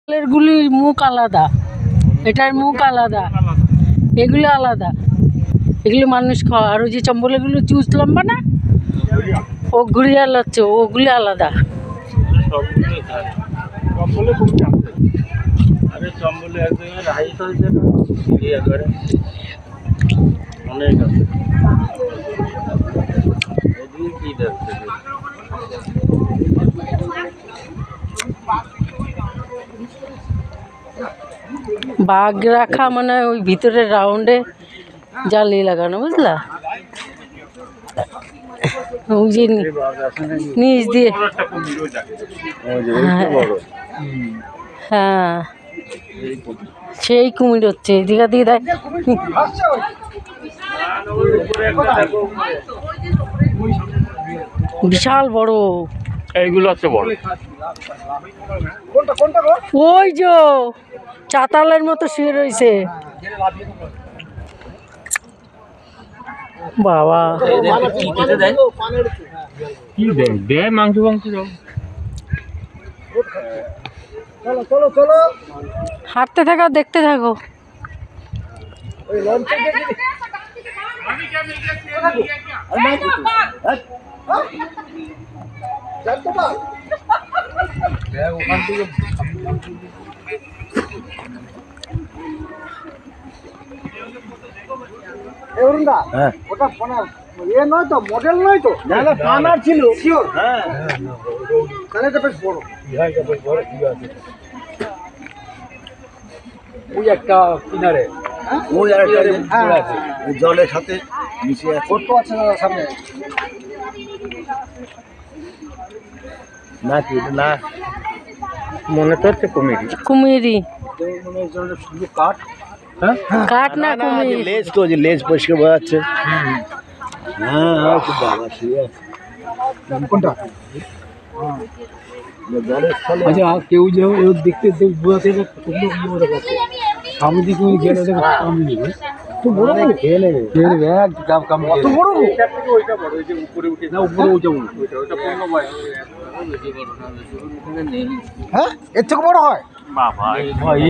গুলির মুখ আলাদা, এটার মুখ আলাদা, এগুলো আলাদা, এগুলো মানুষ খাওয়া। আর ওই যে চম্বলেগুলো চুজ লম্বা না, ও ঘুরিয়ে আলাচ্ছে, ওগুলো আলাদা। বাঘ রাখা মানে ওই ভিতরের রাউন্ডে জালি লাগানো, বুঝলা? ওই যে নিচ দিয়ে, হ্যাঁ সেই কুমির হচ্ছে, এদিকে দিয়ে দেখ। বিশাল বড়, এইগুলো হচ্ছে বড়। ওই যে চাতালের মতো শুয়ে রয়েছে। বাবা কি দেয় মাংস মাংস হাঁটতে থাকো, দেখতে থাকো। ওটা এ নয় তো, মডেল নয় তো, পানার ছিল শিওর। হ্যাঁ তাহলে এটা বেশ বড়। ওই একটা কিনারে, ওই আরেকটা জলের সাথে মিশে আছে। ছোট আছে না সামনে, না কি না মনে তো হচ্ছে কুমিরি। কুমিরি শুধু কাঠ, কাঠ না কুমির। লেজ তো, যে লেজ পরিষ্কার বোঝা যাচ্ছে। হ্যাঁ খুব বাবা ঠিক আছে। কোনটা আচ্ছা, কেউ যে দেখতে বোঝাতে আমি দিকে গেলে কাম নেবে, তো বড় খেয়ে নেবে, খেয়ে নেবে এক কাম কত বড়। ওইটা বড়, ওই যে উপরে উঠে না, উপরে ওইটা ওইটা পূর্ণ বয়। হ্যাঁ এর থেকে বড় হয় বাবা।